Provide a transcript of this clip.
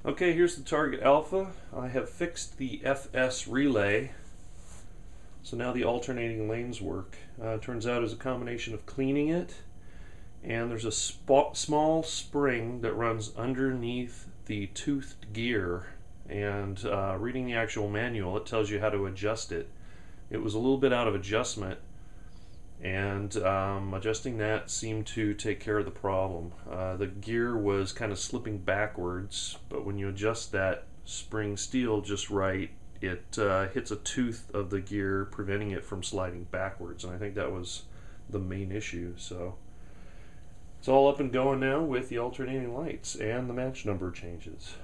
Okay, here's the target alpha. I have fixed the FS relay, so now the alternating lanes work. Turns out it's a combination of cleaning it, and there's a small spring that runs underneath the toothed gear, and reading the actual manual, it tells you how to adjust it. It was a little bit out of adjustment, and adjusting that seemed to take care of the problem. The gear was kind of slipping backwards, but when you adjust that spring steel just right, it hits a tooth of the gear, preventing it from sliding backwards, and I think that was the main issue. So it's all up and going now with the alternating lights, and the match number changes.